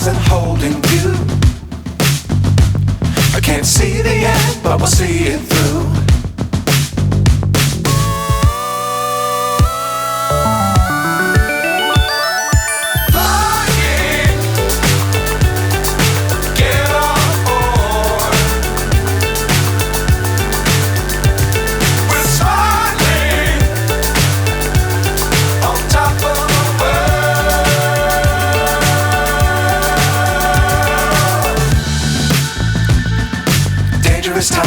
wasn't holding you. I can't see the end, but we'll see it through. Time